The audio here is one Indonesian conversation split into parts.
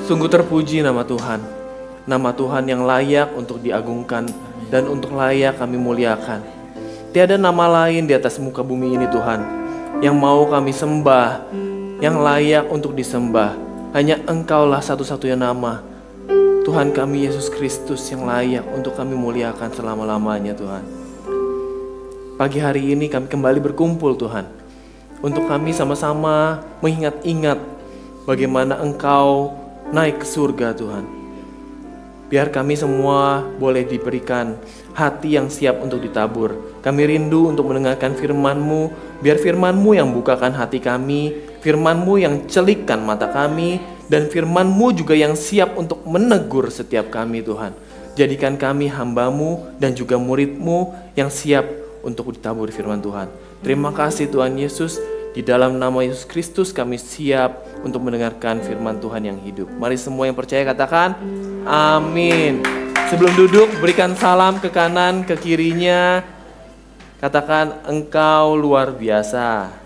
Sungguh terpuji nama Tuhan. Nama Tuhan yang layak untuk diagungkan dan untuk layak kami muliakan. Tiada nama lain di atas muka bumi ini Tuhan yang mau kami sembah, yang layak untuk disembah. Hanya Engkaulah satu-satunya nama, Tuhan kami Yesus Kristus, yang layak untuk kami muliakan selama-lamanya Tuhan. Pagi hari ini kami kembali berkumpul Tuhan, untuk kami sama-sama mengingat-ingat bagaimana Engkau naik ke surga Tuhan. Biar kami semua boleh diberikan hati yang siap untuk ditabur. Kami rindu untuk mendengarkan firman-Mu. Biar firman-Mu yang bukakan hati kami, firman-Mu yang celikkan mata kami, dan firman-Mu juga yang siap untuk menegur setiap kami Tuhan. Jadikan kami hamba-Mu dan juga murid-Mu yang siap untuk ditabur firman Tuhan. Terima kasih Tuhan Yesus. Di dalam nama Yesus Kristus kami siap untuk mendengarkan firman Tuhan yang hidup. Mari semua yang percaya katakan amin. Sebelum duduk berikan salam ke kanan, ke kirinya. Katakan Engkau luar biasa.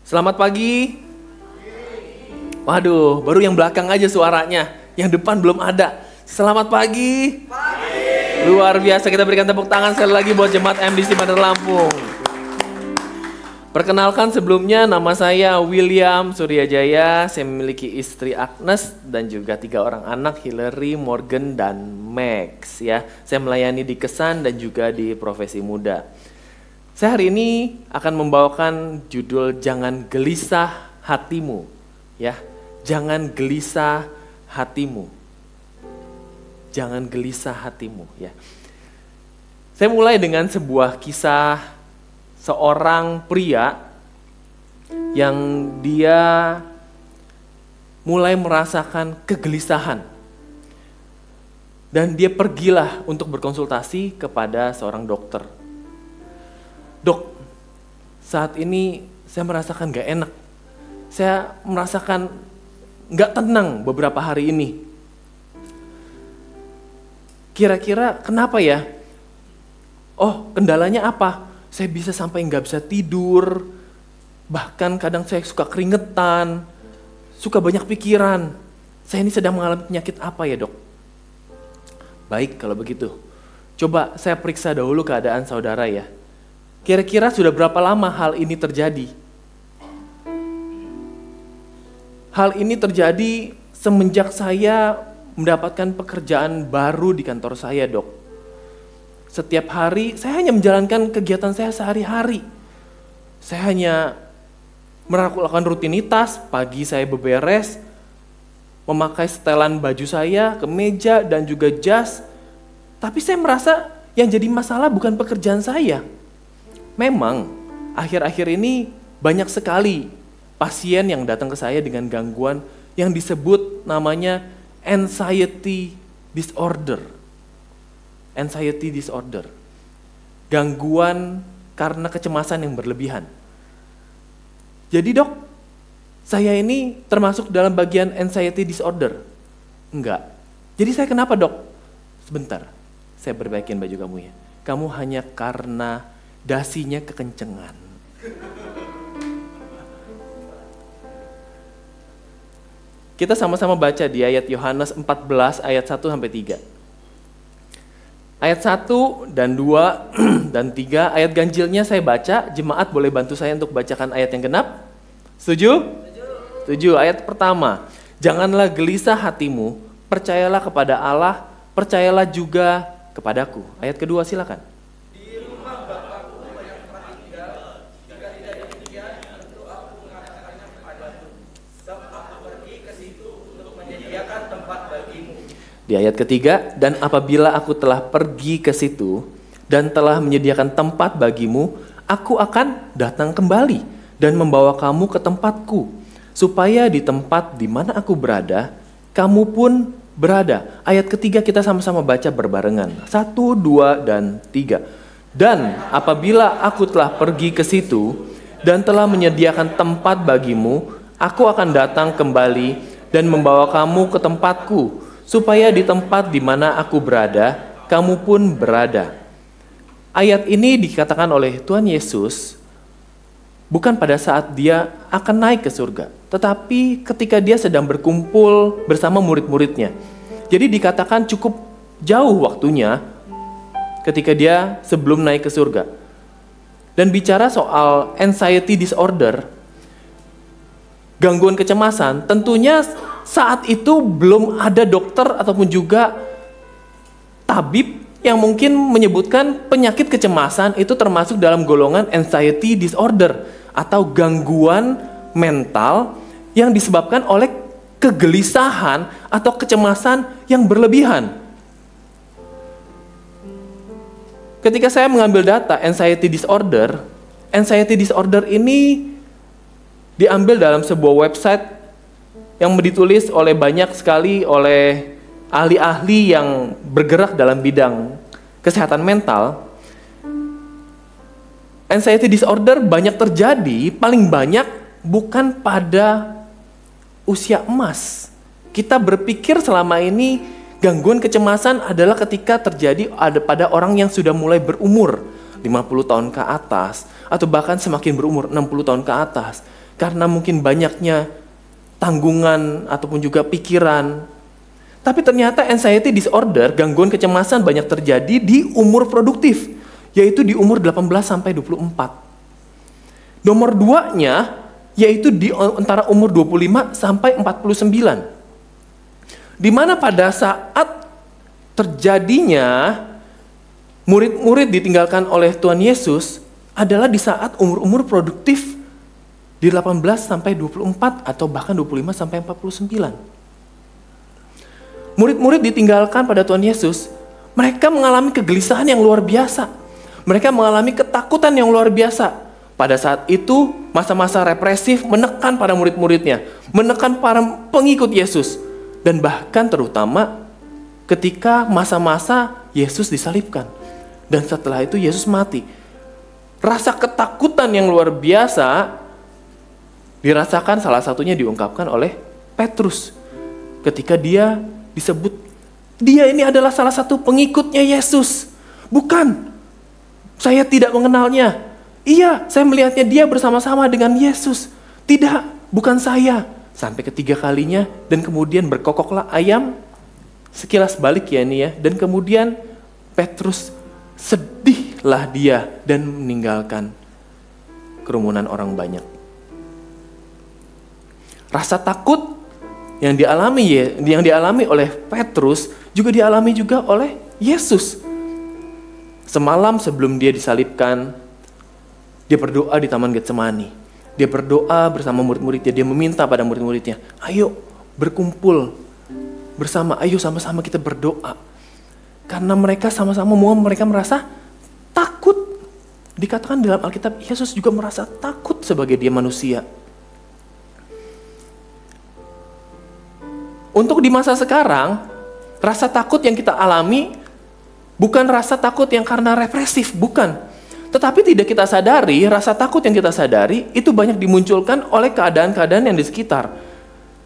Selamat pagi. Waduh, baru yang belakang aja suaranya, yang depan belum ada. Selamat pagi. Luar biasa, kita berikan tepuk tangan sekali lagi buat Jemaat MDC Bandar Lampung. Perkenalkan sebelumnya, nama saya William Suryajaya. Saya memiliki istri Agnes dan juga 3 orang anak, Hillary, Morgan, dan Max. Ya, saya melayani di Kesan dan juga di Profesi Muda. Saya hari ini akan membawakan judul Jangan Gelisah Hatimu. Ya, jangan gelisah hatimu. Jangan gelisah hatimu. Ya. Saya mulai dengan sebuah kisah seorang pria yang dia mulai merasakan kegelisahan. Dan dia pergilah untuk berkonsultasi kepada seorang dokter. Dok, saat ini saya merasakan gak enak. Saya merasakan gak tenang beberapa hari ini. Kira-kira kenapa ya? Oh, kendalanya apa? Saya bisa sampai gak bisa tidur. Bahkan kadang saya suka keringetan. Suka banyak pikiran. Saya ini sedang mengalami penyakit apa ya dok? Baik kalau begitu. Coba saya periksa dahulu keadaan saudara ya. Kira-kira sudah berapa lama hal ini terjadi? Hal ini terjadi semenjak saya mendapatkan pekerjaan baru di kantor saya, dok. Setiap hari saya hanya menjalankan kegiatan saya sehari-hari. Saya hanya melakukan rutinitas, pagi saya beberes, memakai setelan baju saya, kemeja dan juga jas. Tapi saya merasa yang jadi masalah bukan pekerjaan saya. Memang akhir-akhir ini banyak sekali pasien yang datang ke saya dengan gangguan yang disebut namanya anxiety disorder. Anxiety disorder. Gangguan karena kecemasan yang berlebihan. Jadi dok, saya ini termasuk dalam bagian anxiety disorder? Enggak. Jadi saya kenapa dok? Sebentar, saya perbaikin baju kamu ya. Kamu hanya karena dasinya kekencengan. Kita sama-sama baca di ayat Yohanes 14 ayat 1 sampai 3. Ayat 1 dan 2 dan 3, ayat ganjilnya saya baca, jemaat boleh bantu saya untuk bacakan ayat yang genap? Setuju? Setuju. Ayat pertama, janganlah gelisah hatimu, percayalah kepada Allah, percayalah juga kepadaku. Ayat kedua silakan. Di ayat ketiga, dan apabila aku telah pergi ke situ dan telah menyediakan tempat bagimu, aku akan datang kembali dan membawa kamu ke tempatku, supaya di tempat di mana aku berada, kamu pun berada. Ayat ketiga kita sama-sama baca berbarengan. 1, 2, dan 3. Dan apabila aku telah pergi ke situ dan telah menyediakan tempat bagimu, aku akan datang kembali dan membawa kamu ke tempatku, supaya di tempat di mana aku berada, kamu pun berada. Ayat ini dikatakan oleh Tuhan Yesus bukan pada saat dia akan naik ke surga, tetapi ketika dia sedang berkumpul bersama murid-muridnya. Jadi dikatakan cukup jauh waktunya ketika dia sebelum naik ke surga. Dan bicara soal anxiety disorder, gangguan kecemasan, tentunya saat itu belum ada dokter ataupun juga tabib yang mungkin menyebutkan penyakit kecemasan itu termasuk dalam golongan anxiety disorder atau gangguan mental yang disebabkan oleh kegelisahan atau kecemasan yang berlebihan. Ketika saya mengambil data anxiety disorder ini diambil dalam sebuah website yang ditulis oleh banyak sekali oleh ahli-ahli yang bergerak dalam bidang kesehatan mental. Anxiety disorder banyak terjadi, paling banyak bukan pada usia emas. Kita berpikir selama ini gangguan kecemasan adalah ketika terjadi pada orang yang sudah mulai berumur 50 tahun ke atas atau bahkan semakin berumur 60 tahun ke atas karena mungkin banyaknya tanggungan ataupun juga pikiran. Tapi ternyata anxiety disorder, gangguan kecemasan banyak terjadi di umur produktif, yaitu di umur 18 sampai 24. Nomor 2-nya yaitu di antara umur 25 sampai 49. Di mana pada saat terjadinya murid-murid ditinggalkan oleh Tuhan Yesus adalah di saat umur-umur produktif di 18 sampai 24 atau bahkan 25 sampai 49. Murid-murid ditinggalkan pada Tuhan Yesus, mereka mengalami kegelisahan yang luar biasa. Mereka mengalami ketakutan yang luar biasa. Pada saat itu, masa-masa represif menekan para murid-muridnya, menekan para pengikut Yesus. Dan bahkan terutama ketika masa-masa Yesus disalibkan. Dan setelah itu Yesus mati. Rasa ketakutan yang luar biasa dirasakan, salah satunya diungkapkan oleh Petrus. Ketika dia disebut, dia ini adalah salah satu pengikutnya Yesus. Bukan, saya tidak mengenalnya. Iya, saya melihatnya dia bersama-sama dengan Yesus. Tidak, bukan saya. Sampai ketiga kalinya, dan kemudian berkokoklah ayam. Sekilas balik ya ini ya. Dan kemudian Petrus sedihlah dia dan meninggalkan kerumunan orang banyak. Rasa takut yang dialami oleh Petrus juga dialami juga oleh Yesus. Semalam sebelum dia disalibkan, dia berdoa di Taman Getsemani. Dia berdoa bersama murid-muridnya, dia meminta pada murid-muridnya, ayo berkumpul bersama, ayo sama-sama kita berdoa. Karena mereka sama-sama mereka merasa takut. Dikatakan dalam Alkitab, Yesus juga merasa takut sebagai dia manusia. Untuk di masa sekarang, rasa takut yang kita alami bukan rasa takut yang karena represif, bukan. Tetapi tidak kita sadari, rasa takut yang kita sadari itu banyak dimunculkan oleh keadaan-keadaan yang di sekitar.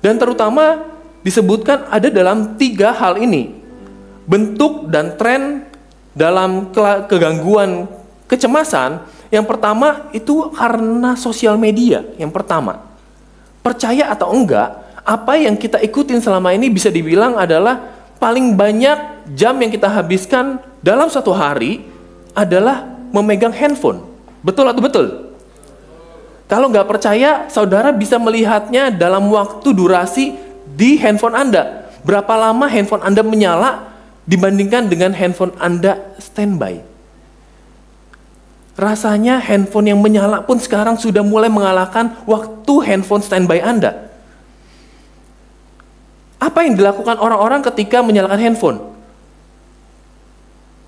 Dan terutama disebutkan ada dalam 3 hal ini. Bentuk dan tren dalam kegangguan kecemasan. Yang pertama itu karena sosial media, yang pertama. Percaya atau enggak, apa yang kita ikutin selama ini bisa dibilang adalah paling banyak jam yang kita habiskan dalam satu hari adalah memegang handphone. Betul atau betul? Kalau nggak percaya, saudara bisa melihatnya dalam waktu durasi di handphone Anda. Berapa lama handphone Anda menyala dibandingkan dengan handphone Anda standby. Rasanya handphone yang menyala pun sekarang sudah mulai mengalahkan waktu handphone standby Anda. Apa yang dilakukan orang-orang ketika menyalakan handphone?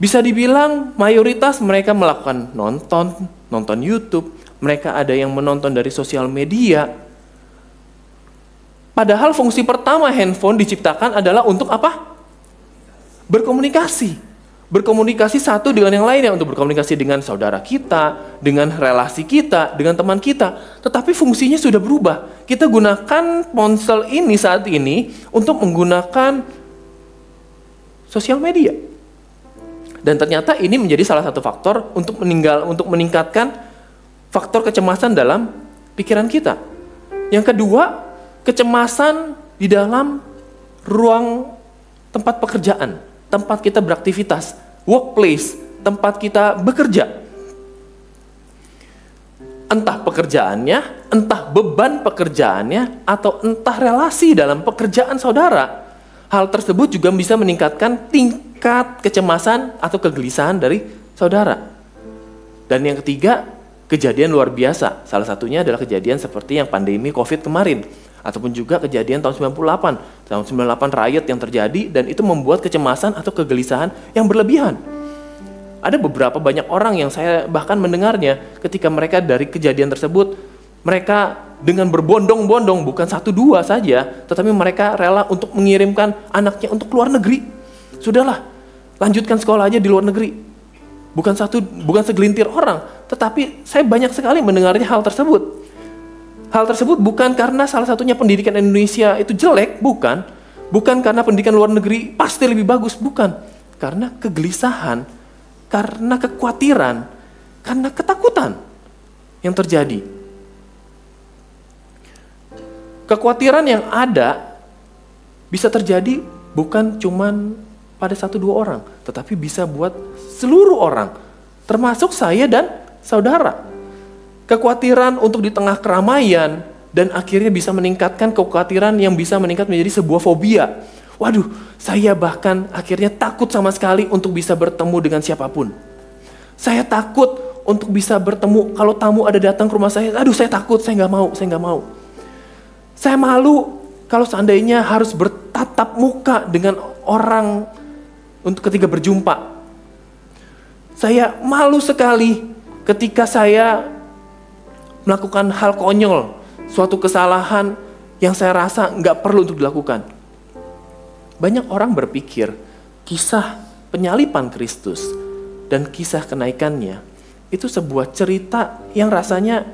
Bisa dibilang mayoritas mereka melakukan nonton YouTube, mereka ada yang menonton dari sosial media. Padahal fungsi pertama handphone diciptakan adalah untuk apa? Berkomunikasi. Berkomunikasi satu dengan yang lainnya, untuk berkomunikasi dengan saudara kita, dengan relasi kita, dengan teman kita. Tetapi fungsinya sudah berubah. Kita gunakan ponsel ini saat ini untuk menggunakan sosial media. Dan ternyata ini menjadi salah satu faktor untuk meningkatkan faktor kecemasan dalam pikiran kita. Yang kedua, kecemasan di dalam ruang tempat pekerjaan, tempat kita beraktivitas, workplace, tempat kita bekerja. Entah pekerjaannya, entah beban pekerjaannya, atau entah relasi dalam pekerjaan saudara. Hal tersebut juga bisa meningkatkan tingkat kecemasan atau kegelisahan dari saudara. Dan yang ketiga, kejadian luar biasa. Salah satunya adalah kejadian seperti yang pandemi COVID kemarin. Ataupun juga kejadian tahun 98. Tahun 98 riot yang terjadi dan itu membuat kecemasan atau kegelisahan yang berlebihan. Ada beberapa banyak orang yang saya bahkan mendengarnya ketika mereka dari kejadian tersebut, mereka dengan berbondong-bondong, bukan 1-2 saja, tetapi mereka rela untuk mengirimkan anaknya untuk keluar negeri. Sudahlah, lanjutkan sekolah aja di luar negeri. Bukan segelintir orang, tetapi saya banyak sekali mendengarnya hal tersebut. Hal tersebut bukan karena salah satunya pendidikan Indonesia itu jelek, bukan. Bukan karena pendidikan luar negeri pasti lebih bagus, bukan. Karena kegelisahan, karena kekhawatiran, karena ketakutan yang terjadi. Kekhawatiran yang ada bisa terjadi bukan cuman pada 1-2 orang, tetapi bisa buat seluruh orang, termasuk saya dan saudara. Kekhawatiran untuk di tengah keramaian dan akhirnya bisa meningkatkan kekhawatiran yang bisa meningkat menjadi sebuah fobia. Waduh, saya bahkan akhirnya takut sama sekali untuk bisa bertemu dengan siapapun. Saya takut untuk bisa bertemu kalau tamu ada datang ke rumah saya. Aduh, saya takut, saya nggak mau. Saya malu kalau seandainya harus bertatap muka dengan orang untuk ketika berjumpa. Saya malu sekali ketika saya melakukan hal konyol, suatu kesalahan yang saya rasa nggak perlu untuk dilakukan. Banyak orang berpikir kisah penyaliban Kristus dan kisah kenaikannya itu sebuah cerita yang rasanya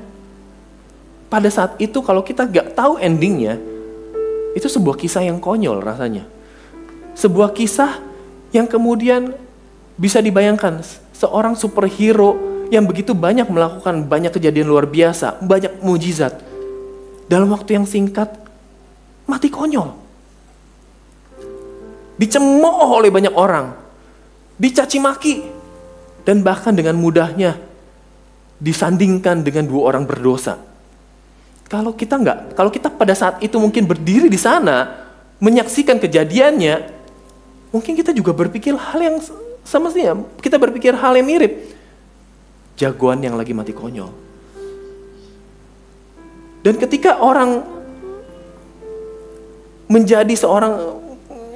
pada saat itu kalau kita nggak tahu endingnya, itu sebuah kisah yang konyol rasanya. Sebuah kisah yang kemudian bisa dibayangkan seorang superhero yang begitu banyak melakukan banyak kejadian luar biasa, banyak mujizat. Dalam waktu yang singkat, mati konyol. Dicemooh oleh banyak orang, dicaci maki, dan bahkan dengan mudahnya disandingkan dengan 2 orang berdosa. Kalau kita pada saat itu mungkin berdiri di sana, menyaksikan kejadiannya, mungkin kita juga berpikir hal yang semestinya, kita berpikir hal yang mirip. Jagoan yang lagi mati konyol. Dan ketika orang menjadi seorang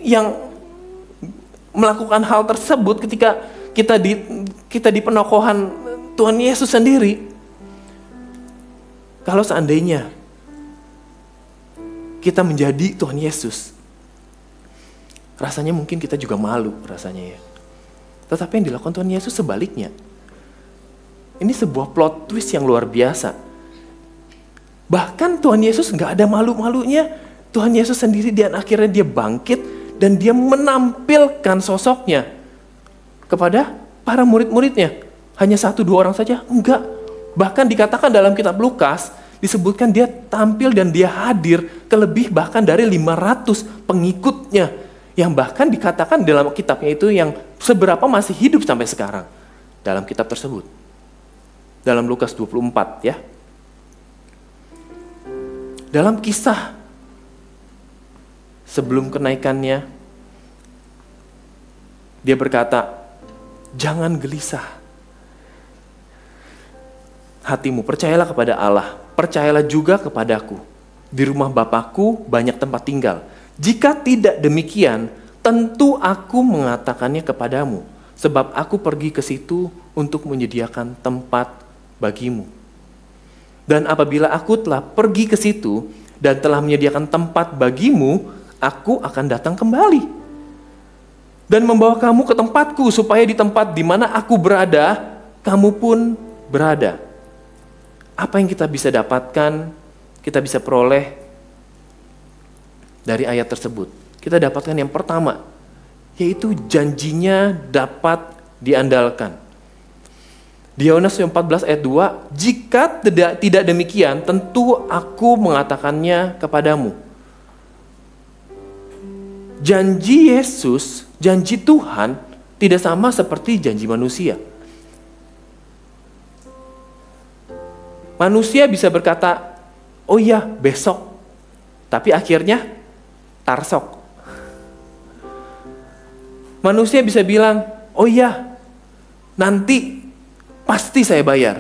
yang melakukan hal tersebut, ketika kita di penokohan Tuhan Yesus sendiri, kalau seandainya kita menjadi Tuhan Yesus, rasanya mungkin kita juga malu rasanya ya. Tetapi yang dilakukan Tuhan Yesus sebaliknya. Ini sebuah plot twist yang luar biasa. Bahkan Tuhan Yesus gak ada malu-malunya. Tuhan Yesus sendiri dan akhirnya dia bangkit dan dia menampilkan sosoknya kepada para murid-muridnya. Hanya 1-2 orang saja? Enggak. Bahkan dikatakan dalam kitab Lukas, disebutkan dia tampil dan dia hadir ke lebih bahkan dari 500 pengikutnya. Yang bahkan dikatakan dalam kitabnya itu yang seberapa masih hidup sampai sekarang. Dalam kitab tersebut. Dalam Lukas 24 ya. Dalam kisah sebelum kenaikannya, dia berkata, jangan gelisah hatimu, percayalah kepada Allah, percayalah juga kepadaku. Di rumah Bapakku banyak tempat tinggal. Jika tidak demikian, tentu aku mengatakannya kepadamu, sebab aku pergi ke situ untuk menyediakan tempat bagimu. Dan apabila aku telah pergi ke situ dan telah menyediakan tempat bagimu, aku akan datang kembali dan membawa kamu ke tempatku, supaya di tempat di mana aku berada, kamu pun berada. Apa yang kita bisa dapatkan, kita bisa peroleh dari ayat tersebut? Kita dapatkan yang pertama, yaitu janjinya dapat diandalkan. Di Yohanes 14 ayat 2, jika tidak demikian, tentu aku mengatakannya kepadamu. Janji Yesus, janji Tuhan, tidak sama seperti janji manusia. Manusia bisa berkata, oh iya besok, tapi akhirnya tarsok. Manusia bisa bilang, oh iya nanti pasti saya bayar.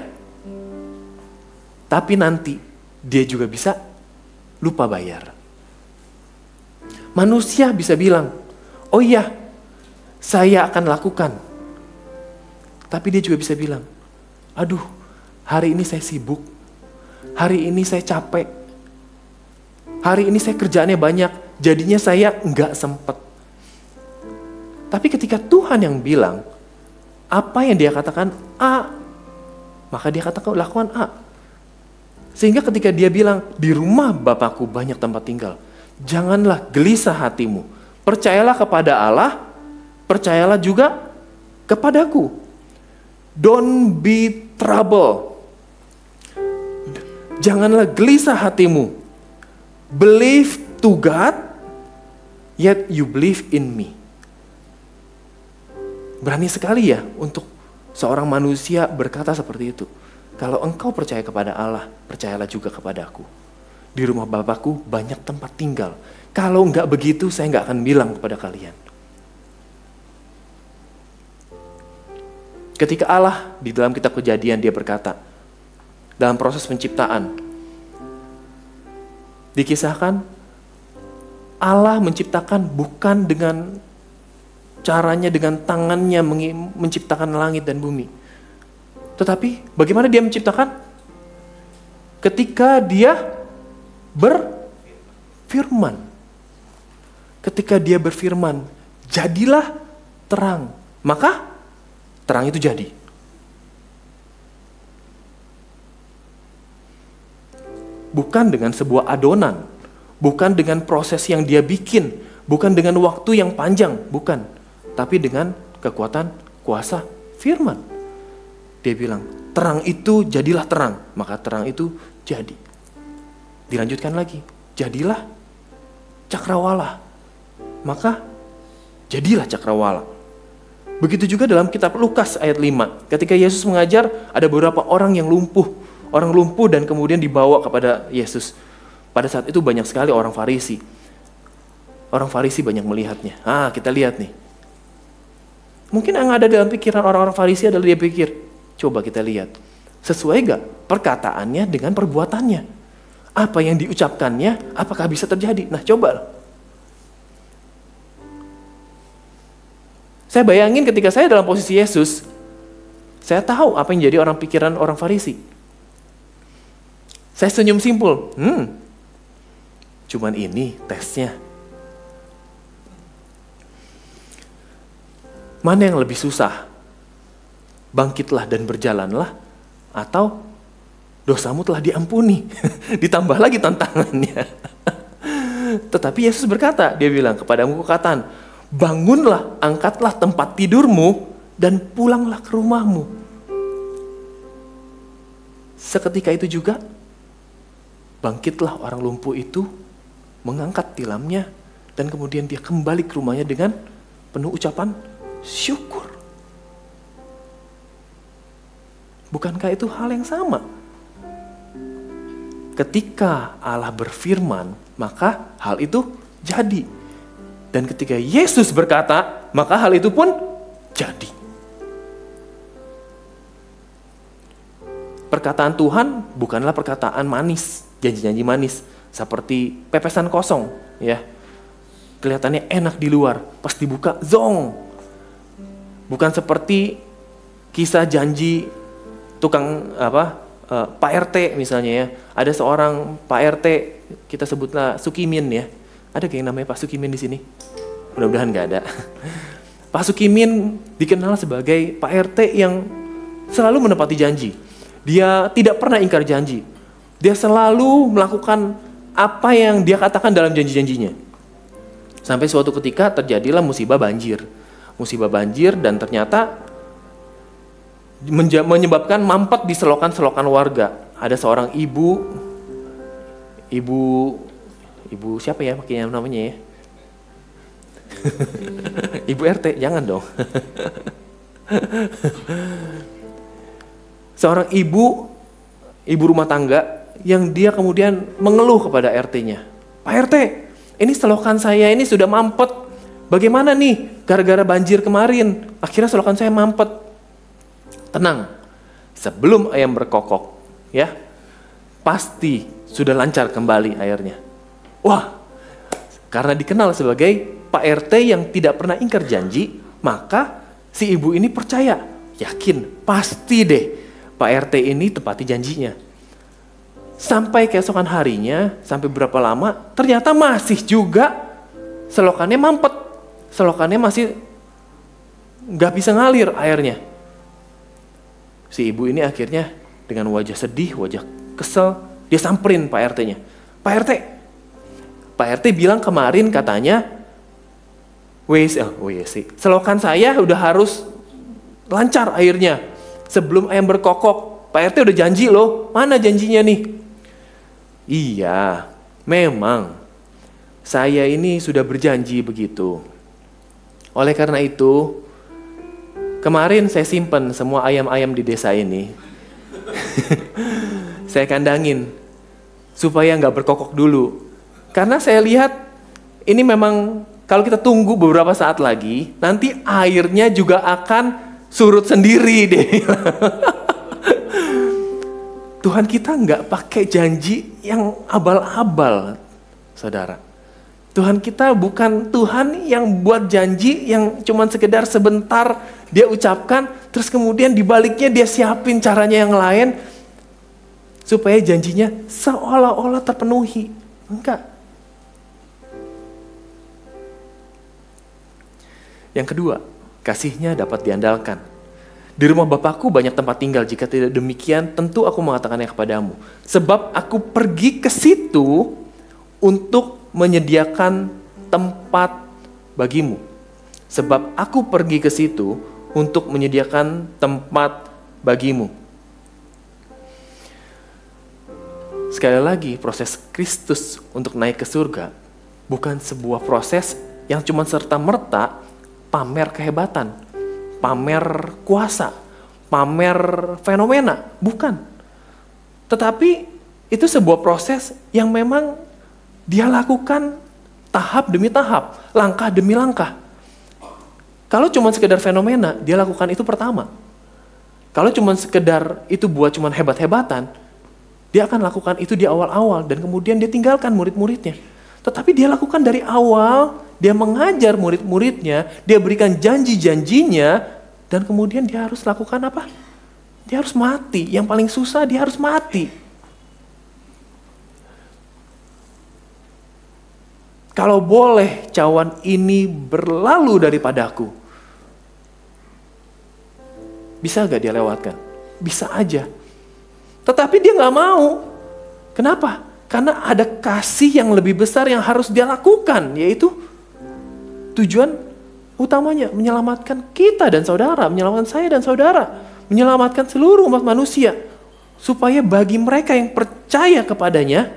Tapi nanti dia juga bisa lupa bayar. Manusia bisa bilang, oh iya saya akan lakukan. Tapi dia juga bisa bilang, aduh hari ini saya sibuk, hari ini saya capek, hari ini saya kerjaannya banyak, jadinya saya nggak sempet. Tapi ketika Tuhan yang bilang, apa yang dia katakan A, maka dia katakan lakukan A. Sehingga ketika dia bilang, di rumah Bapakku banyak tempat tinggal, janganlah gelisah hatimu. Percayalah kepada Allah, percayalah juga kepadaku. Don't be trouble. Janganlah gelisah hatimu. Believe to God, yet you believe in me. Berani sekali ya untuk seorang manusia berkata seperti itu. Kalau engkau percaya kepada Allah, percayalah juga kepada aku. Di rumah Bapakku banyak tempat tinggal. Kalau enggak begitu, saya enggak akan bilang kepada kalian. Ketika Allah di dalam kitab Kejadian dia berkata, dalam proses penciptaan, dikisahkan Allah menciptakan bukan dengan caranya dengan tangannya menciptakan langit dan bumi. Tetapi bagaimana dia menciptakan? Ketika dia berfirman. Ketika dia berfirman, jadilah terang. Maka terang itu jadi. Bukan dengan sebuah adonan. Bukan dengan proses yang dia bikin. Bukan dengan waktu yang panjang. Bukan. Tapi dengan kekuatan kuasa firman. Dia bilang, terang itu jadilah terang. Maka terang itu jadi. Dilanjutkan lagi, jadilah cakrawala. Maka jadilah cakrawala. Begitu juga dalam kitab Lukas ayat 5. Ketika Yesus mengajar, ada beberapa orang yang lumpuh. Orang lumpuh dan kemudian dibawa kepada Yesus. Pada saat itu banyak sekali orang Farisi. Orang Farisi banyak melihatnya. Kita lihat nih. Mungkin yang ada dalam pikiran orang-orang Farisi adalah dia pikir, coba kita lihat, sesuai gak perkataannya dengan perbuatannya? Apa yang diucapkannya, apakah bisa terjadi? Nah coba. Saya bayangin ketika saya dalam posisi Yesus, saya tahu apa yang jadi orang pikiran orang Farisi. Saya senyum simpul, cuman ini tesnya. Mana yang lebih susah? Bangkitlah dan berjalanlah, atau dosamu telah diampuni. Ditambah lagi tantangannya. Tetapi Yesus berkata, dia bilang, kepadamu kukatakan, bangunlah, angkatlah tempat tidurmu, dan pulanglah ke rumahmu. Seketika itu juga, bangkitlah orang lumpuh itu, mengangkat tilamnya, dan kemudian dia kembali ke rumahnya dengan penuh ucapan syukur. Bukankah itu hal yang sama? Ketika Allah berfirman, maka hal itu jadi. Dan ketika Yesus berkata, maka hal itu pun jadi. Perkataan Tuhan bukanlah perkataan manis, janji-janji manis, seperti pepesan kosong, ya. Kelihatannya enak di luar, pas dibuka, zong. Bukan seperti kisah janji tukang Pak RT misalnya ya. Ada seorang Pak RT, kita sebutlah Sukimin ya. Ada kayak yang namanya Pak Sukimin di sini? Mudah-mudahan nggak ada. Pak Sukimin dikenal sebagai Pak RT yang selalu menepati janji. Dia tidak pernah ingkar janji. Dia selalu melakukan apa yang dia katakan dalam janji-janjinya. Sampai suatu ketika terjadilah musibah banjir. Musibah banjir dan ternyata menyebabkan mampet di selokan-selokan warga. Ada seorang ibu siapa ya makanya namanya ya? Ibu RT, jangan dong. Seorang ibu rumah tangga yang dia kemudian mengeluh kepada RT-nya. Pak RT, ini selokan saya ini sudah mampet. Bagaimana nih? Gara-gara banjir kemarin, akhirnya selokan saya mampet. Tenang, sebelum ayam berkokok, ya, pasti sudah lancar kembali airnya. Wah, karena dikenal sebagai Pak RT yang tidak pernah ingkar janji, maka si ibu ini percaya, yakin, pasti deh Pak RT ini tepati janjinya. Sampai keesokan harinya, sampai berapa lama, ternyata masih juga selokannya mampet. Selokannya masih nggak bisa ngalir airnya. Si ibu ini akhirnya dengan wajah sedih, wajah kesel, dia samperin Pak RT-nya. Pak RT bilang kemarin katanya, selokan saya udah harus lancar airnya sebelum ayam berkokok. Pak RT udah janji loh, mana janjinya nih? Iya, memang saya ini sudah berjanji begitu. Oleh karena itu, kemarin saya simpen semua ayam-ayam di desa ini. Saya kandangin supaya nggak berkokok dulu. Karena saya lihat ini memang kalau kita tunggu beberapa saat lagi, nanti airnya juga akan surut sendiri deh. Tuhan kita nggak pakai janji yang abal-abal, saudara. Tuhan kita bukan Tuhan yang buat janji yang cuman sekedar sebentar dia ucapkan, terus kemudian dibaliknya dia siapin caranya yang lain supaya janjinya seolah-olah terpenuhi. Enggak. Yang kedua, kasihnya dapat diandalkan. Di rumah Bapakku banyak tempat tinggal, jika tidak demikian tentu aku mengatakannya kepadamu. Sebab aku pergi ke situ untuk menyediakan tempat bagimu. Sebab aku pergi ke situ untuk menyediakan tempat bagimu. Sekali lagi, proses Kristus untuk naik ke surga bukan sebuah proses yang cuma serta-merta pamer kehebatan, pamer kuasa, pamer fenomena, bukan. Tetapi itu sebuah proses yang memang dia lakukan tahap demi tahap, langkah demi langkah. Kalau cuma sekedar fenomena, dia lakukan itu pertama. Kalau cuma sekedar itu buat cuma hebat-hebatan, dia akan lakukan itu di awal-awal dan kemudian dia tinggalkan murid-muridnya. Tetapi dia lakukan dari awal, dia mengajar murid-muridnya, dia berikan janji-janjinya, dan kemudian dia harus lakukan apa? Dia harus mati. Yang paling susah dia harus mati. Kalau boleh cawan ini berlalu daripadaku, bisa gak dia lewatkan? Bisa aja. Tetapi dia gak mau. Kenapa? Karena ada kasih yang lebih besar yang harus dia lakukan, yaitu tujuan utamanya menyelamatkan kita dan saudara, menyelamatkan saya dan saudara, menyelamatkan seluruh umat manusia, supaya bagi mereka yang percaya kepadanya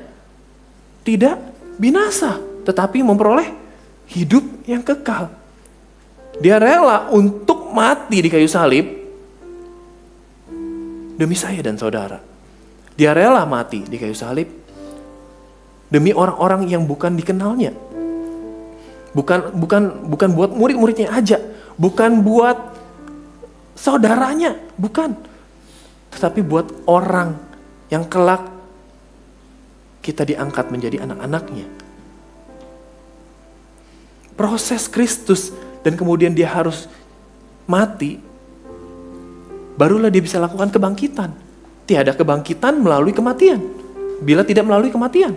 tidak binasa, tetapi memperoleh hidup yang kekal. Dia rela untuk mati di kayu salib demi saya dan saudara. Dia rela mati di kayu salib demi orang-orang yang bukan dikenalnya. Bukan buat murid-muridnya aja, bukan buat saudaranya, bukan. Tetapi buat orang yang kelak kita diangkat menjadi anak-anaknya. Proses Kristus dan kemudian dia harus mati, barulah dia bisa lakukan kebangkitan. Tiada kebangkitan melalui kematian, bila tidak melalui kematian.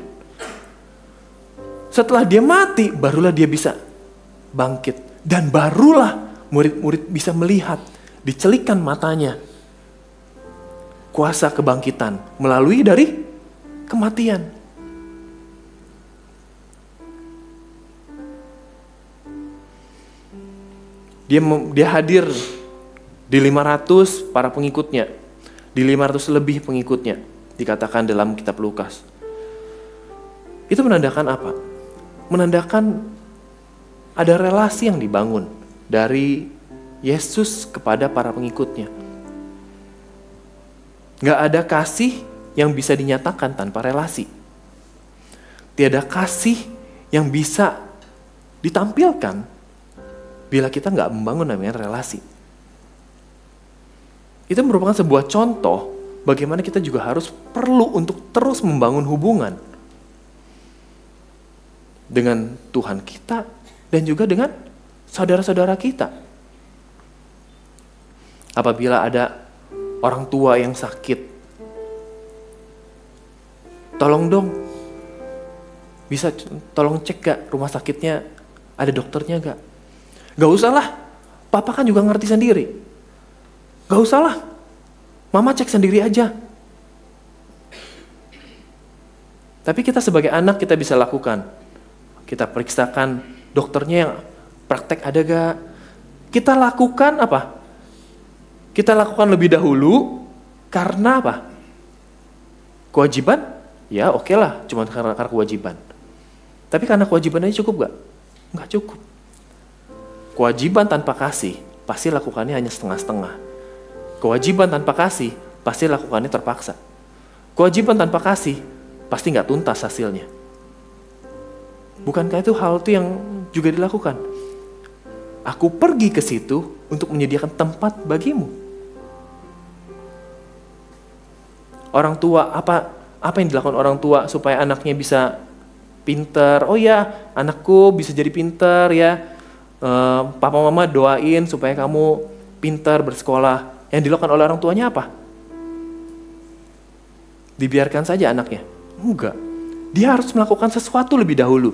Setelah dia mati, barulah dia bisa bangkit. Dan barulah murid-murid bisa melihat, dicelikkan matanya, kuasa kebangkitan melalui dari kematian. Dia hadir di 500 para pengikutnya, di 500 lebih pengikutnya, dikatakan dalam kitab Lukas. Itu menandakan apa? Menandakan ada relasi yang dibangun dari Yesus kepada para pengikutnya. Gak ada kasih yang bisa dinyatakan tanpa relasi. Tiada kasih yang bisa ditampilkan bila kita gak membangun namanya relasi. Itu merupakan sebuah contoh bagaimana kita juga harus perlu untuk terus membangun hubungan dengan Tuhan kita dan juga dengan saudara-saudara kita. Apabila ada orang tua yang sakit, tolong dong, bisa tolong cek gak rumah sakitnya ada dokternya gak? Gak usah lah, papa kan juga ngerti sendiri. Gak usah lah, mama cek sendiri aja. Tapi kita sebagai anak kita bisa lakukan. Kita periksakan dokternya yang praktek ada gak? Kita lakukan apa? Kita lakukan lebih dahulu karena apa? Kewajiban? Ya oke lah, cuma karena kewajiban. Tapi karena kewajiban aja cukup gak? Nggak cukup. Kewajiban tanpa kasih, pasti lakukannya hanya setengah-setengah. Kewajiban tanpa kasih, pasti lakukannya terpaksa. Kewajiban tanpa kasih, pasti nggak tuntas hasilnya. Bukankah itu hal itu yang juga dilakukan? Aku pergi ke situ untuk menyediakan tempat bagimu. Orang tua, apa yang dilakukan orang tua supaya anaknya bisa pinter? Oh ya, anakku bisa jadi pinter ya. Papa mama doain supaya kamu pinter bersekolah. Yang dilakukan oleh orang tuanya apa? Dibiarkan saja anaknya? Enggak. Dia harus melakukan sesuatu lebih dahulu.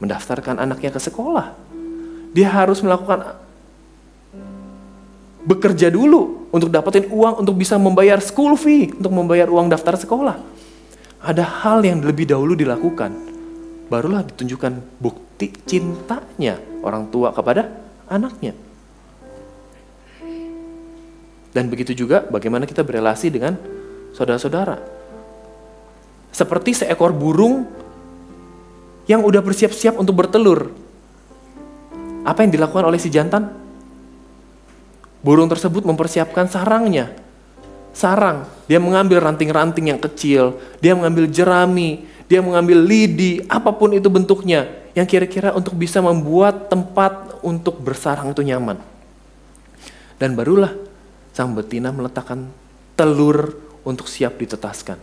Mendaftarkan anaknya ke sekolah. Dia harus melakukan bekerja dulu untuk dapetin uang untuk bisa membayar school fee, untuk membayar uang daftar sekolah. Ada hal yang lebih dahulu dilakukan. Barulah ditunjukkan bukti cintanya orang tua kepada anaknya. Dan begitu juga bagaimana kita berelasi dengan saudara-saudara. Seperti seekor burung yang udah bersiap-siap untuk bertelur. Apa yang dilakukan oleh si jantan? Burung tersebut mempersiapkan sarangnya. Sarang, dia mengambil ranting-ranting yang kecil, dia mengambil jerami, dia mengambil lidi, apapun itu bentuknya, yang kira-kira untuk bisa membuat tempat untuk bersarang itu nyaman. Dan barulah sang betina meletakkan telur untuk siap ditetaskan.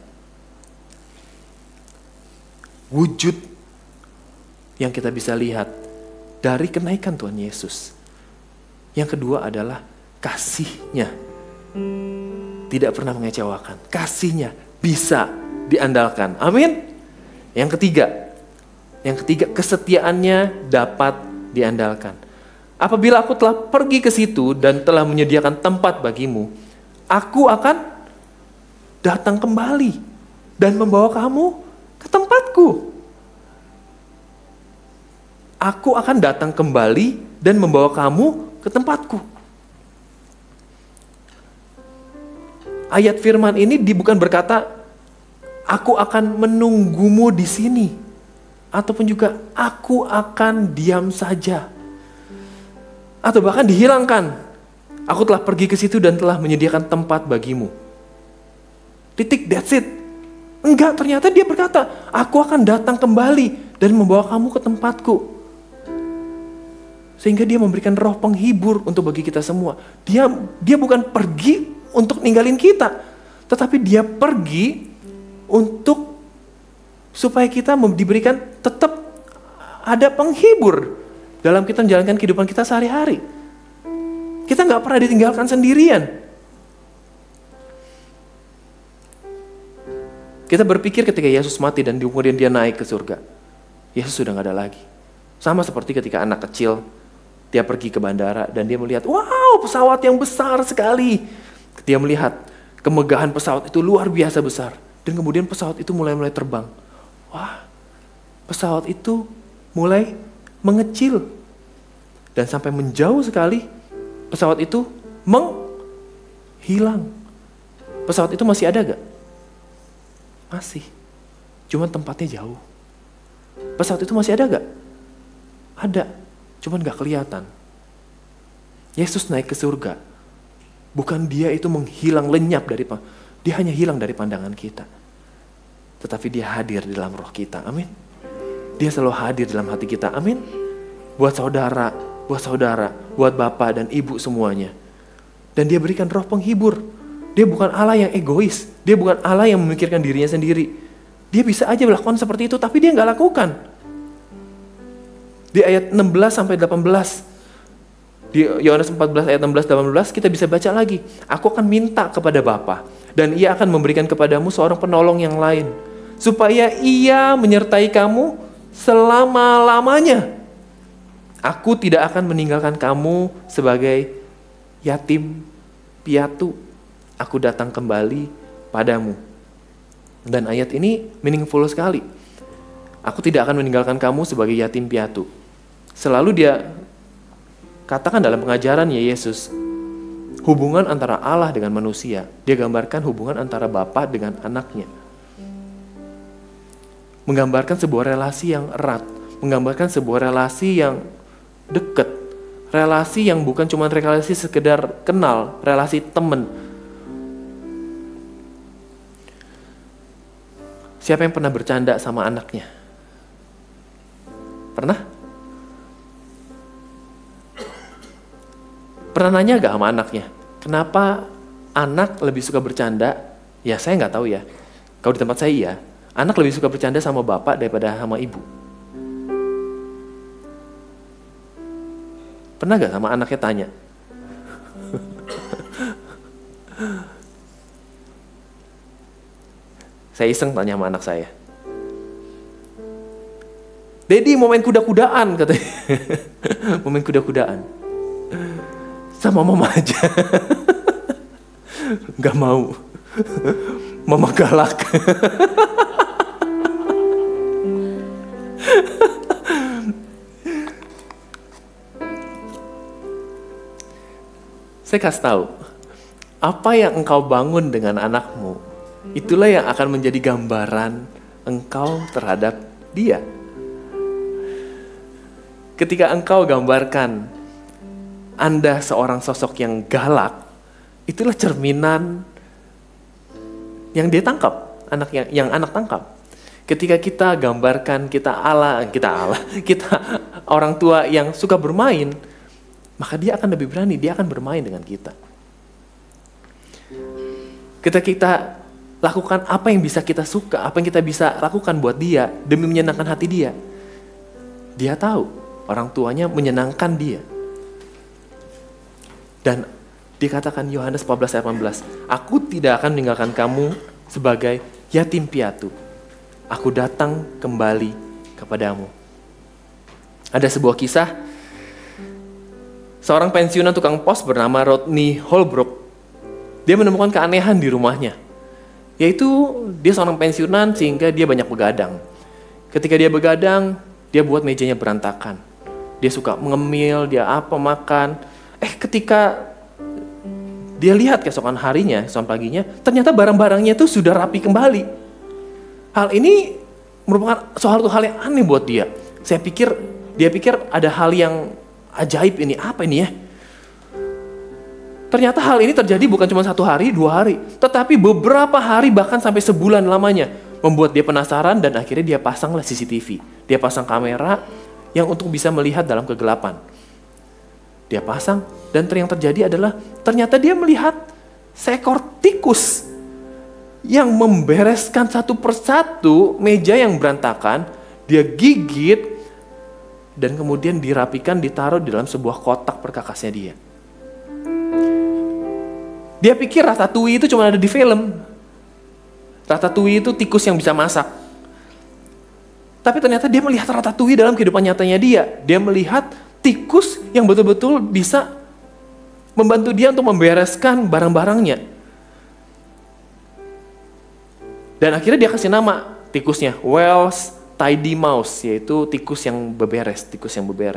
Wujud yang kita bisa lihat dari kenaikan Tuhan Yesus. Yang kedua adalah kasihnya. Tidak pernah mengecewakan. Kasihnya bisa diandalkan. Amin. Yang ketiga kesetiaannya dapat diandalkan. Apabila aku telah pergi ke situ dan telah menyediakan tempat bagimu, aku akan datang kembali dan membawa kamu ke tempatku. Aku akan datang kembali dan membawa kamu ke tempatku. Ayat firman ini bukan berkata, aku akan menunggumu di sini. Ataupun juga, aku akan diam saja. Atau bahkan dihilangkan. Aku telah pergi ke situ dan telah menyediakan tempat bagimu. Titik, that's it. Enggak, ternyata dia berkata, aku akan datang kembali dan membawa kamu ke tempatku. Sehingga dia memberikan roh penghibur untuk bagi kita semua. Dia bukan pergi untuk ninggalin kita, tetapi dia pergi untuk supaya kita diberikan tetap ada penghibur dalam kita menjalankan kehidupan kita sehari-hari. Kita nggak pernah ditinggalkan sendirian. Kita berpikir ketika Yesus mati dan kemudian dia naik ke surga, Yesus sudah nggak ada lagi. Sama seperti ketika anak kecil, dia pergi ke bandara dan dia melihat, wow, pesawat yang besar sekali. Dia melihat kemegahan pesawat itu luar biasa besar. Dan kemudian pesawat itu mulai terbang. Wah, pesawat itu mulai mengecil. Dan sampai menjauh sekali, pesawat itu menghilang. Pesawat itu masih ada gak? Masih. Cuman tempatnya jauh. Pesawat itu masih ada gak? Ada. Cuman gak kelihatan. Yesus naik ke surga. Bukan dia itu menghilang, lenyap dari, dia hanya hilang dari pandangan kita. Tetapi dia hadir di dalam roh kita. Amin. Dia selalu hadir dalam hati kita. Amin. Buat saudara, buat bapak dan ibu semuanya. Dan dia berikan roh penghibur. Dia bukan Allah yang egois. Dia bukan Allah yang memikirkan dirinya sendiri. Dia bisa aja melakukan seperti itu, tapi dia gak lakukan. Di ayat 16 sampai 18. Di Yohanes 14 ayat 16-18 kita bisa baca lagi. Aku akan minta kepada Bapa dan ia akan memberikan kepadamu seorang penolong yang lain. Supaya ia menyertai kamu selama-lamanya. Aku tidak akan meninggalkan kamu sebagai yatim piatu. Aku datang kembali padamu. Dan ayat ini meaningful sekali. Aku tidak akan meninggalkan kamu sebagai yatim piatu. Selalu dia katakan dalam pengajarannya Yesus, hubungan antara Allah dengan manusia, dia gambarkan hubungan antara Bapa dengan anaknya. Menggambarkan sebuah relasi yang erat, menggambarkan sebuah relasi yang dekat, relasi yang bukan cuma relasi sekedar kenal, relasi teman. Siapa yang pernah bercanda sama anaknya? Pernah? Pernah nanya gak sama anaknya, kenapa anak lebih suka bercanda? Ya saya gak tahu ya, kalau di tempat saya iya, anak lebih suka bercanda sama bapak daripada sama ibu. Pernah gak sama anaknya tanya? Saya iseng tanya sama anak saya. Dedi mau main kuda-kudaan katanya. Mau main kuda-kudaan. Sama mama aja. Gak mau. Mama galak. Saya kasih tahu, apa yang engkau bangun dengan anakmu, itulah yang akan menjadi gambaran engkau terhadap dia. Ketika engkau gambarkan Anda seorang sosok yang galak, itulah cerminan yang dia tangkap, yang anak tangkap. Ketika kita gambarkan kita orang tua yang suka bermain, maka dia akan lebih berani, dia akan bermain dengan kita. Ketika kita lakukan apa yang bisa kita suka, apa yang kita bisa lakukan buat dia demi menyenangkan hati dia, dia tahu orang tuanya menyenangkan dia. Dan dikatakan Yohanes 14 ayat 18, aku tidak akan meninggalkan kamu sebagai yatim piatu. Aku datang kembali kepadamu. Ada sebuah kisah, seorang pensiunan tukang pos bernama Rodney Holbrook. Dia menemukan keanehan di rumahnya. Yaitu dia seorang pensiunan sehingga dia banyak begadang. Ketika dia begadang, dia buat mejanya berantakan. Dia suka mengemil, dia makan. Ketika dia lihat keesokan harinya, keesokan paginya, ternyata barang-barangnya itu sudah rapi kembali. Hal ini merupakan suatu hal yang aneh buat dia. Dia pikir ada hal yang ajaib ini, apa ini ya? Ternyata hal ini terjadi bukan cuma 1 hari, 2 hari, tetapi beberapa hari bahkan sampai sebulan lamanya. Membuat dia penasaran dan akhirnya dia pasanglah CCTV. Dia pasang kamera yang untuk bisa melihat dalam kegelapan. Dia pasang dan yang terjadi adalah ternyata dia melihat seekor tikus yang membereskan satu persatu meja yang berantakan, dia gigit dan kemudian dirapikan, ditaruh di dalam sebuah kotak perkakasnya dia. Dia pikir Ratatouille itu cuma ada di film. Ratatouille itu tikus yang bisa masak. Tapi ternyata dia melihat Ratatouille dalam kehidupan nyatanya dia. Dia melihat tikus yang betul-betul bisa membantu dia untuk membereskan barang-barangnya. Dan akhirnya dia kasih nama tikusnya Wells tidy mouse, yaitu tikus yang beberes.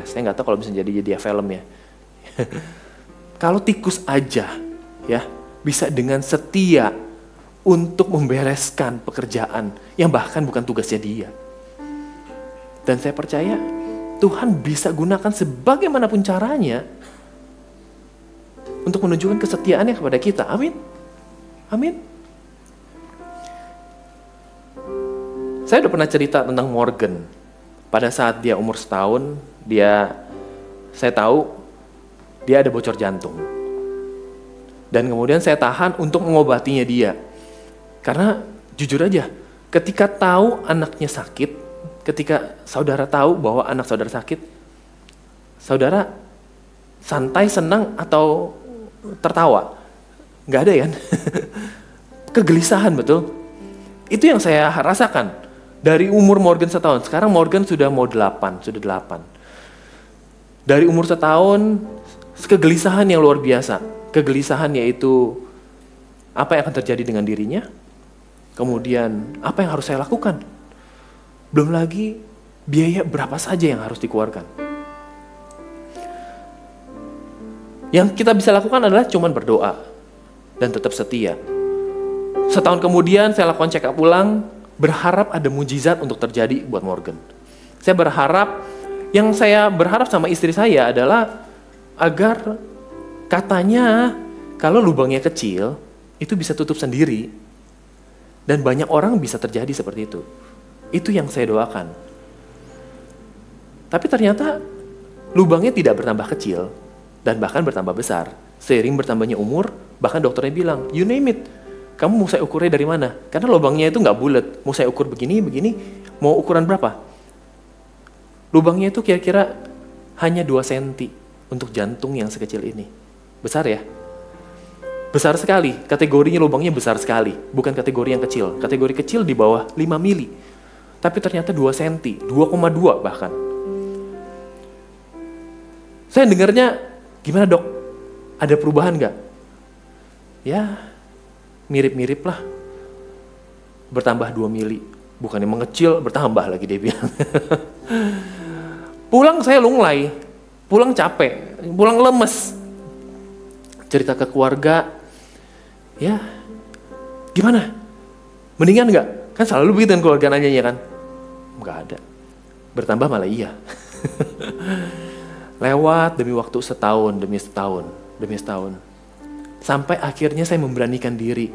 Saya nggak tahu kalau bisa jadi film ya. Kalau tikus aja ya bisa dengan setia untuk membereskan pekerjaan yang bahkan bukan tugasnya dia. Dan saya percaya Tuhan bisa gunakan sebagaimanapun caranya untuk menunjukkan kesetiaannya kepada kita. Amin. Amin. Saya udah pernah cerita tentang Morgan. Pada saat dia umur setahun, saya tahu dia ada bocor jantung. Dan kemudian saya tahan untuk mengobatinya dia. Karena jujur aja, ketika tahu anaknya sakit, ketika saudara tahu bahwa anak saudara sakit, saudara santai, senang, atau tertawa? Nggak ada kan? Kegelisahan, betul? Itu yang saya rasakan. Dari umur Morgan setahun, sekarang Morgan sudah mau 8. Dari umur setahun, kegelisahan yang luar biasa. Kegelisahan yaitu apa yang akan terjadi dengan dirinya, kemudian apa yang harus saya lakukan. Belum lagi biaya berapa saja yang harus dikeluarkan. Yang kita bisa lakukan adalah cuman berdoa dan tetap setia. Setahun kemudian saya lakukan check up ulang, berharap ada mujizat untuk terjadi buat Morgan. Yang saya berharap sama istri saya adalah agar katanya kalau lubangnya kecil, itu bisa tutup sendiri. Dan banyak orang bisa terjadi seperti itu. Itu yang saya doakan. Tapi ternyata lubangnya tidak bertambah kecil dan bahkan bertambah besar. Seiring bertambahnya umur, bahkan dokternya bilang, you name it, kamu mau saya ukurnya dari mana? Karena lubangnya itu nggak bulat. Mau saya ukur begini, mau ukuran berapa? Lubangnya itu kira-kira hanya 2 cm untuk jantung yang sekecil ini. Besar ya? Besar sekali. Kategorinya lubangnya besar sekali. Bukan kategori yang kecil. Kategori kecil di bawah 5 mili. Tapi ternyata 2 cm, 2,2 bahkan. Saya dengarnya, gimana dok? Ada perubahan nggak? Ya, mirip-mirip lah. Bertambah 2 mili. Bukannya mengecil, bertambah lagi dia bilang. Pulang saya lunglai. Pulang capek. Pulang lemes. Cerita ke keluarga, ya gimana? Mendingan nggak? Kan selalu begitu kan keluarga nanyanya kan? Nggak ada. Bertambah malah iya. Lewat demi waktu setahun. Sampai akhirnya saya memberanikan diri.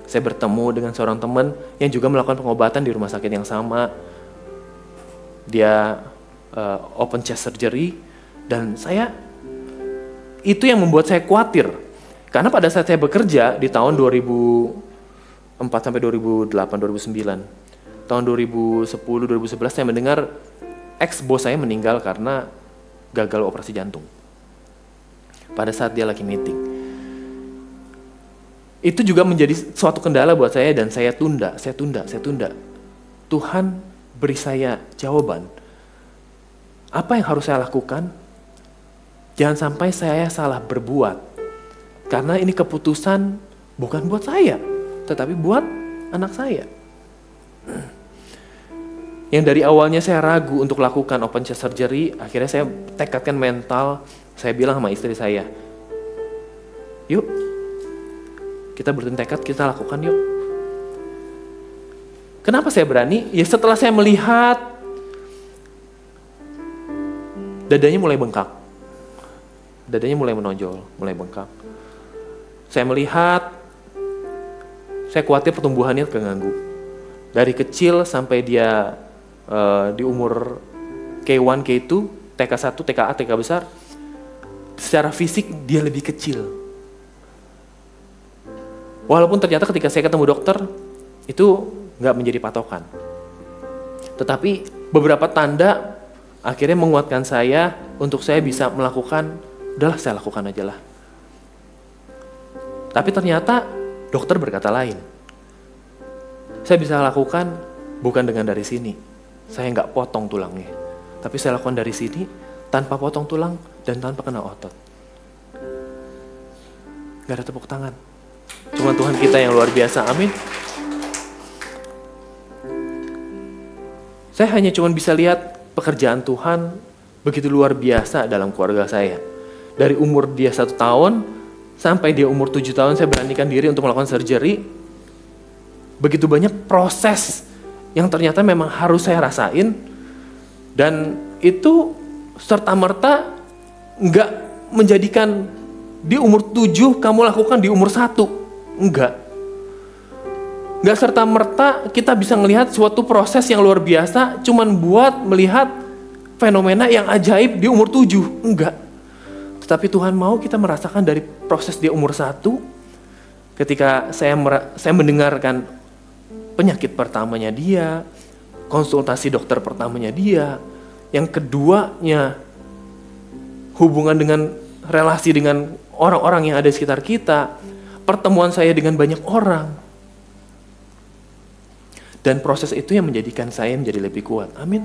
Saya bertemu dengan seorang teman yang juga melakukan pengobatan di rumah sakit yang sama. Dia open chest surgery, dan itu yang membuat saya khawatir. Karena pada saat saya bekerja di tahun 2004 sampai 2008, 2009, tahun 2010, 2011 saya mendengar ex-bos saya meninggal karena gagal operasi jantung. Pada saat dia lagi meeting. Itu juga menjadi suatu kendala buat saya dan saya tunda. Tuhan beri saya jawaban. Apa yang harus saya lakukan? Jangan sampai saya salah berbuat. Karena ini keputusan bukan buat saya, tetapi buat anak saya. Yang dari awalnya saya ragu untuk lakukan open chest surgery, akhirnya saya tekadkan mental, saya bilang sama istri saya, yuk, kita bertekad tekad, kita lakukan yuk. Kenapa saya berani? Ya setelah saya melihat dadanya mulai bengkak. Dadanya mulai menonjol, mulai bengkak. Saya melihat, saya khawatir pertumbuhannya terganggu. Dari kecil sampai dia di umur K1, K2, TK1, TKA, TK besar, secara fisik dia lebih kecil. Walaupun ternyata ketika saya ketemu dokter, itu nggak menjadi patokan. Tetapi beberapa tanda akhirnya menguatkan saya untuk saya bisa melakukan, udahlah saya lakukan aja lah. Tapi ternyata dokter berkata lain. Saya bisa lakukan bukan dengan dari sini. Saya nggak potong tulangnya. Tapi saya lakukan dari sini tanpa potong tulang dan tanpa kena otot. Gak ada tepuk tangan. Cuma Tuhan kita yang luar biasa. Amin. Saya hanya cuma bisa lihat pekerjaan Tuhan begitu luar biasa dalam keluarga saya. Dari umur dia 1 tahun sampai dia umur 7 tahun saya beranikan diri untuk melakukan surgery. Begitu banyak proses yang ternyata memang harus saya rasain. Dan itu serta-merta nggak menjadikan di umur 7 kamu lakukan di umur 1. Enggak. Nggak serta-merta kita bisa melihat suatu proses yang luar biasa cuman buat melihat fenomena yang ajaib di umur 7. Enggak. Tetapi Tuhan mau kita merasakan dari proses di umur 1, ketika saya mendengarkan penyakit pertamanya dia, konsultasi dokter pertamanya dia, yang keduanya hubungan dengan relasi dengan orang-orang yang ada di sekitar kita, pertemuan saya dengan banyak orang. Dan proses itu yang menjadikan saya menjadi lebih kuat. Amin.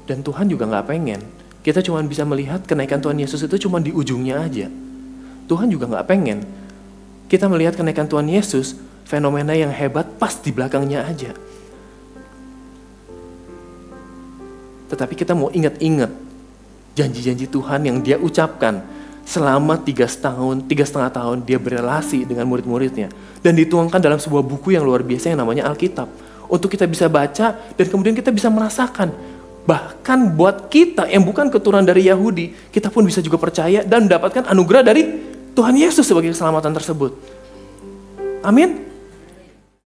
Dan Tuhan juga gak pengen kita cuma bisa melihat kenaikan Tuhan Yesus itu cuma di ujungnya aja. Tuhan juga gak pengen kita melihat kenaikan Tuhan Yesus, fenomena yang hebat pas di belakangnya aja. Tetapi kita mau ingat-ingat janji-janji Tuhan yang dia ucapkan selama 3,5 tahun dia berelasi dengan murid-muridnya. Dan dituangkan dalam sebuah buku yang luar biasa yang namanya Alkitab. Untuk kita bisa baca dan kemudian kita bisa merasakan. Bahkan buat kita yang bukan keturunan dari Yahudi, kita pun bisa juga percaya dan mendapatkan anugerah dari Tuhan Yesus sebagai keselamatan tersebut. Amin.